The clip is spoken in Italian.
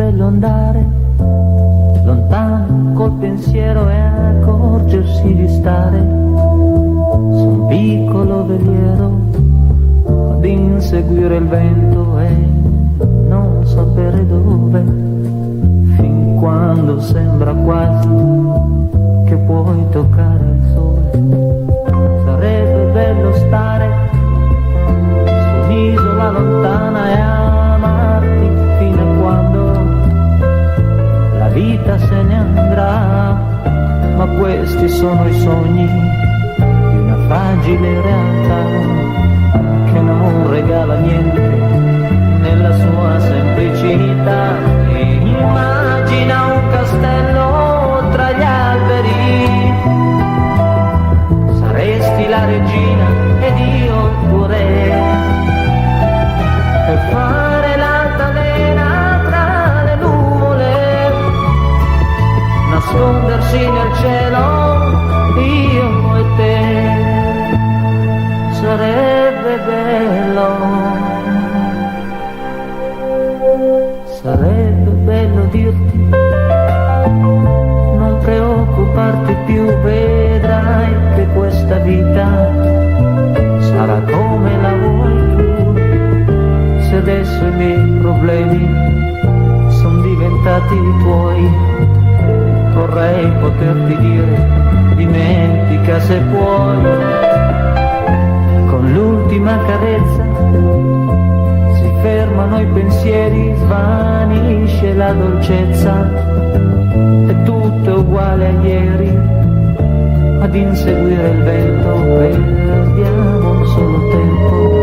bello andare lontano col pensiero e accorgersi di stare su un piccolo veliero ad inseguire il vento e non sapere dove, fin quando sembra quasi che puoi toccare il sole. Sarebbe bello stare su un'isola lontana e amarti fino a quando la vita se ne andrà, ma questi sono i sogni di una fragile realtà che non regala niente nella sua semplicità. E immagina un castello tra gli alberi, saresti la regina ed io il tuo re, e fare l'altalena tra le nuvole, nascondersi nel cielo io e te. Sarebbe bello, sarebbe bello dirti non preoccuparti più, vedrai che questa vita sarà come la vuoi tu. Se adesso i miei problemi sono diventati tuoi, vorrei poterti dire dimentica se puoi. Con l'ultima carezza si fermano i pensieri, svanisce la dolcezza e tutto è uguale a ieri. Ad inseguire il vento perdiamo solo tempo.